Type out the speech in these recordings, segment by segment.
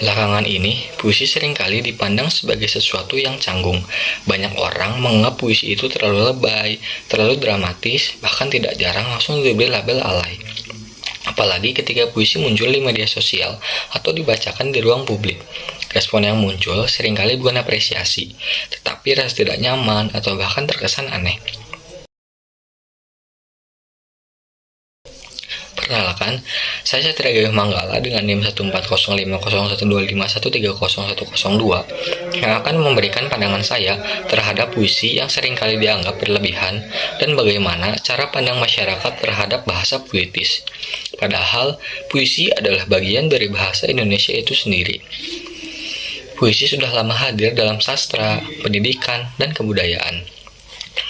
Belakangan ini, puisi seringkali dipandang sebagai sesuatu yang canggung. Banyak orang menganggap puisi itu terlalu lebay, terlalu dramatis, bahkan tidak jarang langsung diberi label alay. Apalagi ketika puisi muncul di media sosial atau dibacakan di ruang publik. Respon yang muncul seringkali bukan apresiasi, tetapi rasa tidak nyaman atau bahkan terkesan aneh. Perkenalkan, saya Satria Galuh Manggala dengan NIM 140501251301002 yang akan memberikan pandangan saya terhadap puisi yang seringkali dianggap berlebihan dan bagaimana cara pandang masyarakat terhadap bahasa puitis. Padahal, puisi adalah bagian dari bahasa Indonesia itu sendiri. Puisi sudah lama hadir dalam sastra, pendidikan, dan kebudayaan.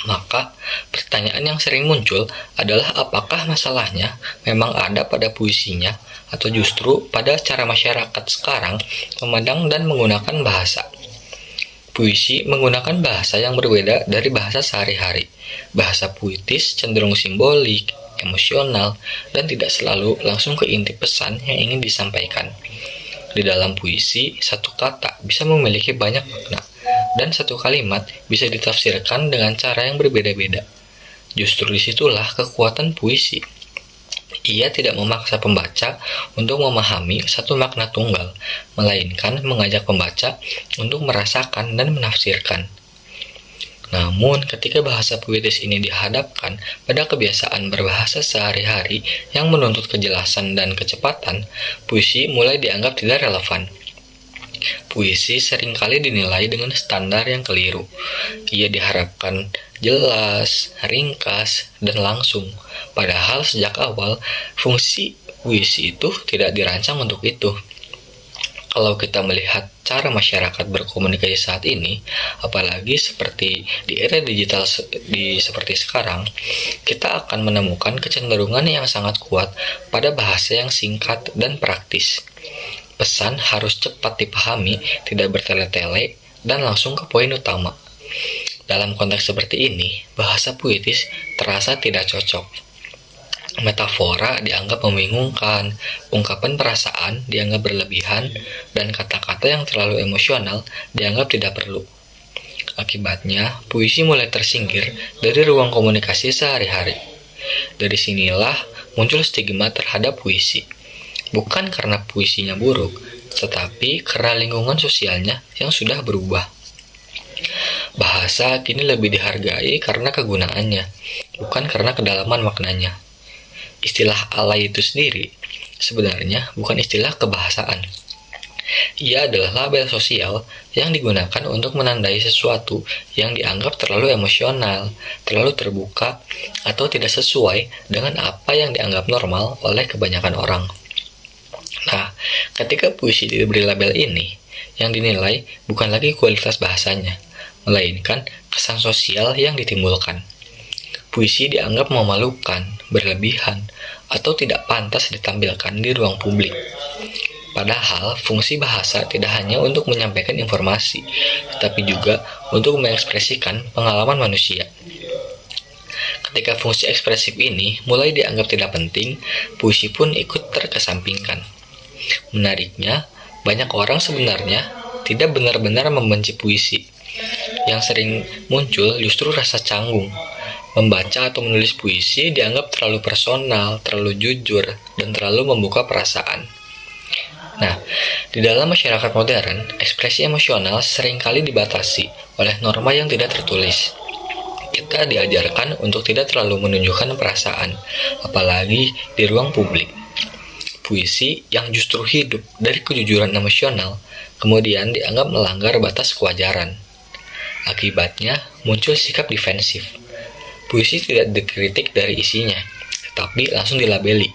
Maka, pertanyaan yang sering muncul adalah apakah masalahnya memang ada pada puisinya atau justru pada cara masyarakat sekarang memandang dan menggunakan bahasa. Puisi menggunakan bahasa yang berbeda dari bahasa sehari-hari. Bahasa puitis cenderung simbolik, emosional, dan tidak selalu langsung ke inti pesan yang ingin disampaikan. Di dalam puisi, satu kata bisa memiliki banyak makna, dan satu kalimat bisa ditafsirkan dengan cara yang berbeda-beda. Justru disitulah kekuatan puisi. Ia tidak memaksa pembaca untuk memahami satu makna tunggal, melainkan mengajak pembaca untuk merasakan dan menafsirkan. Namun, ketika bahasa puitis ini dihadapkan pada kebiasaan berbahasa sehari-hari yang menuntut kejelasan dan kecepatan, puisi mulai dianggap tidak relevan. Puisi seringkali dinilai dengan standar yang keliru. Ia diharapkan jelas, ringkas, dan langsung. Padahal sejak awal, fungsi puisi itu tidak dirancang untuk itu. Kalau kita melihat cara masyarakat berkomunikasi saat ini, apalagi seperti di era digital seperti sekarang, kita akan menemukan kecenderungan yang sangat kuat pada bahasa yang singkat dan praktis. Pesan harus cepat dipahami, tidak bertele-tele, dan langsung ke poin utama. Dalam konteks seperti ini, bahasa puitis terasa tidak cocok. Metafora dianggap membingungkan, ungkapan perasaan dianggap berlebihan, dan kata-kata yang terlalu emosional dianggap tidak perlu. Akibatnya, puisi mulai tersingkir dari ruang komunikasi sehari-hari. Dari sinilah muncul stigma terhadap puisi. Bukan karena puisinya buruk, tetapi karena lingkungan sosialnya yang sudah berubah. Bahasa kini lebih dihargai karena kegunaannya, bukan karena kedalaman maknanya. Istilah alay itu sendiri sebenarnya bukan istilah kebahasaan. Ia adalah label sosial yang digunakan untuk menandai sesuatu yang dianggap terlalu emosional, terlalu terbuka, atau tidak sesuai dengan apa yang dianggap normal oleh kebanyakan orang. Nah, ketika puisi diberi label ini, yang dinilai bukan lagi kualitas bahasanya, melainkan kesan sosial yang ditimbulkan. Puisi dianggap memalukan, berlebihan, atau tidak pantas ditampilkan di ruang publik. Padahal, fungsi bahasa tidak hanya untuk menyampaikan informasi, tetapi juga untuk mengekspresikan pengalaman manusia. Ketika fungsi ekspresif ini mulai dianggap tidak penting, puisi pun ikut terkesampingkan. Menariknya, banyak orang sebenarnya tidak benar-benar membenci puisi. Yang sering muncul justru rasa canggung. Membaca atau menulis puisi dianggap terlalu personal, terlalu jujur, dan terlalu membuka perasaan. Nah, di dalam masyarakat modern, ekspresi emosional seringkali dibatasi oleh norma yang tidak tertulis. Kita diajarkan untuk tidak terlalu menunjukkan perasaan, apalagi di ruang publik. Puisi yang justru hidup dari kejujuran emosional, kemudian dianggap melanggar batas kewajaran. Akibatnya, muncul sikap defensif. Puisi tidak dikritik dari isinya, tetapi langsung dilabeli.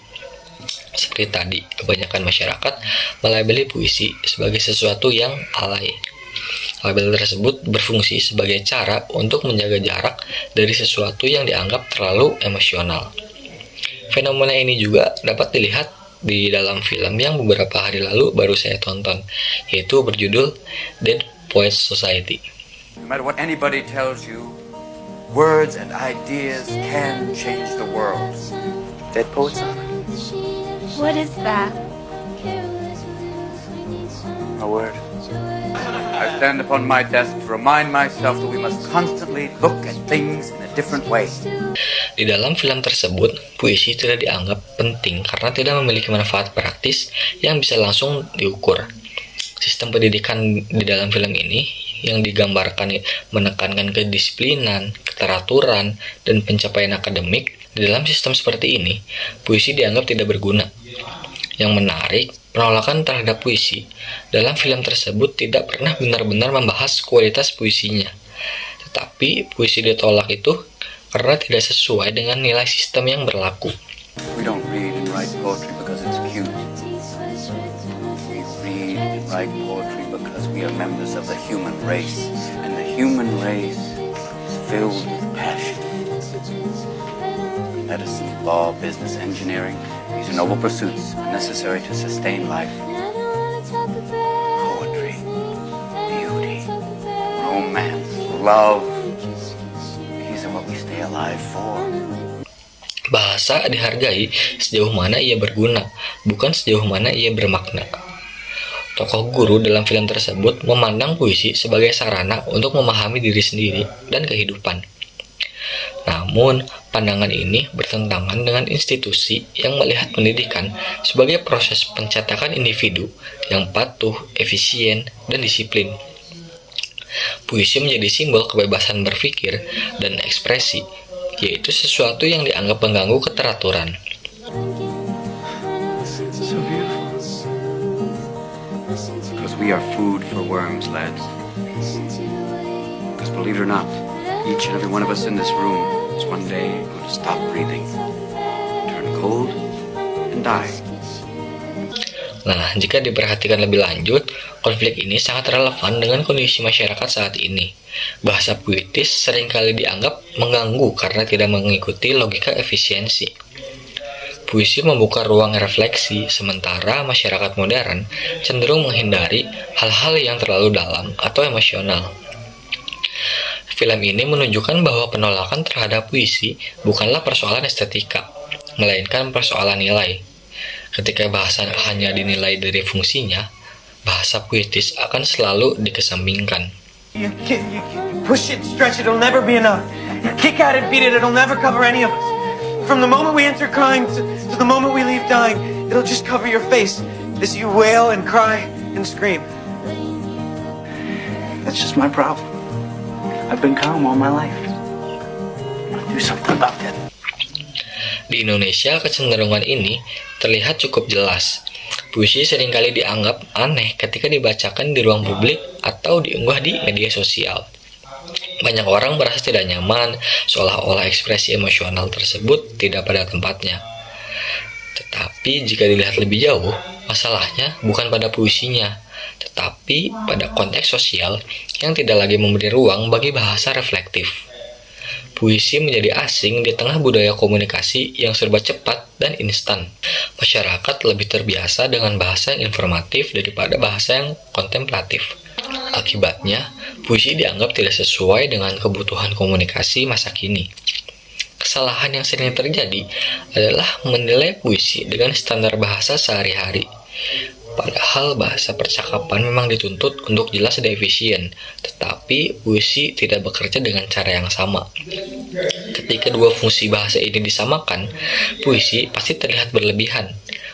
Seperti tadi, kebanyakan masyarakat melabeli puisi sebagai sesuatu yang alay. Label tersebut berfungsi sebagai cara untuk menjaga jarak dari sesuatu yang dianggap terlalu emosional. Fenomena ini juga dapat dilihat di dalam film yang beberapa hari lalu baru saya tonton, yaitu berjudul Dead Poets Society. No matter what anybody tells you, words and ideas can change the world. Dead Poets Society. What is that? A word. I stand upon my desk to remind myself that we must constantly look at things in a different way. Di dalam film tersebut, puisi tidak dianggap penting karena tidak memiliki manfaat praktis yang bisa langsung diukur. Sistem pendidikan di dalam film ini yang digambarkan menekankan kedisiplinan, keteraturan, dan pencapaian akademik. Di dalam sistem seperti ini, puisi dianggap tidak berguna. Yang menarik, penolakan terhadap puisi dalam film tersebut tidak pernah benar-benar membahas kualitas puisinya. Tetapi puisi ditolak itu karena tidak sesuai dengan nilai sistem yang berlaku. We don't read and write poetry because it's cute. We read and write poetry because we are members of the human race, and the human race is filled with passion. Medicine, law, business, engineering, these are noble pursuits necessary to sustain life. Poetry, beauty, romance, love, these are what we stay alive for. Bahasa dihargai sejauh mana ia berguna, bukan sejauh mana ia bermakna. Tokoh guru dalam film tersebut memandang puisi sebagai sarana untuk memahami diri sendiri dan kehidupan. Namun, pandangan ini bertentangan dengan institusi yang melihat pendidikan sebagai proses pencetakan individu yang patuh, efisien, dan disiplin. Puisi menjadi simbol kebebasan berpikir dan ekspresi, yaitu sesuatu yang dianggap mengganggu keteraturan. So beautiful. Because we are food for worms, lads. Because believe it or not, each and every one of us in this room is one day going to stop breathing, turn cold, and die. Nah, jika diperhatikan lebih lanjut, konflik ini sangat relevan dengan kondisi masyarakat saat ini. Bahasa puitis seringkali dianggap mengganggu karena tidak mengikuti logika efisiensi. Puisi membuka ruang refleksi, sementara masyarakat modern cenderung menghindari hal-hal yang terlalu dalam atau emosional. Film ini menunjukkan bahwa penolakan terhadap puisi bukanlah persoalan estetika, melainkan persoalan nilai. Ketika bahasa hanya dinilai dari fungsinya, bahasa puitis akan selalu dikesampingkan. You push it, stretch it, it'll never be enough. You kick at it, beat it, it'll never cover any of us. From the moment we enter crying to the moment we leave dying, it'll just cover your face as you wail and cry and scream. That's just my problem. I've been calm all my life. Do something about that. Di Indonesia, kecenderungan ini terlihat cukup jelas. Puisi seringkali dianggap aneh ketika dibacakan di ruang publik atau diunggah di media sosial. Banyak orang merasa tidak nyaman, seolah-olah ekspresi emosional tersebut tidak pada tempatnya. Tetapi jika dilihat lebih jauh, masalahnya bukan pada puisinya, tetapi pada konteks sosial yang tidak lagi memberi ruang bagi bahasa reflektif. Puisi menjadi asing di tengah budaya komunikasi yang serba cepat dan instan. Masyarakat lebih terbiasa dengan bahasa yang informatif daripada bahasa yang kontemplatif. Akibatnya, puisi dianggap tidak sesuai dengan kebutuhan komunikasi masa kini. Kesalahan yang sering terjadi adalah menilai puisi dengan standar bahasa sehari-hari. Padahal bahasa percakapan memang dituntut untuk jelas dan efisien, tetapi puisi tidak bekerja dengan cara yang sama. Ketika dua fungsi bahasa ini disamakan, puisi pasti terlihat berlebihan.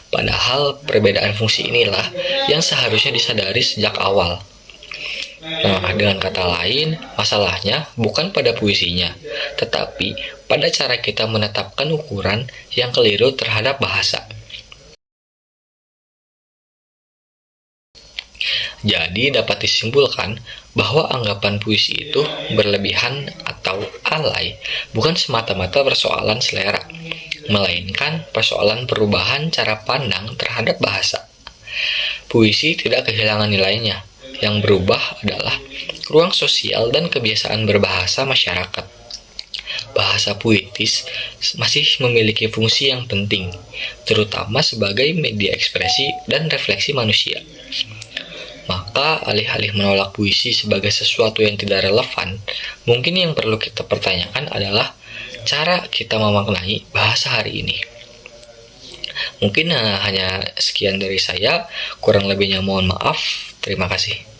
Padahal perbedaan fungsi inilah yang seharusnya disadari sejak awal. Nah, dengan kata lain, masalahnya bukan pada puisinya, tetapi pada cara kita menetapkan ukuran yang keliru terhadap bahasa. Jadi dapat disimpulkan bahwa anggapan puisi itu berlebihan atau alay bukan semata-mata persoalan selera, melainkan persoalan perubahan cara pandang terhadap bahasa. Puisi tidak kehilangan nilainya, yang berubah adalah ruang sosial dan kebiasaan berbahasa masyarakat. Bahasa puitis masih memiliki fungsi yang penting, terutama sebagai media ekspresi dan refleksi manusia. Maka alih-alih menolak puisi sebagai sesuatu yang tidak relevan, mungkin yang perlu kita pertanyakan adalah cara kita memaknai bahasa hari ini. Mungkin hanya sekian dari saya, kurang lebihnya mohon maaf. Terima kasih.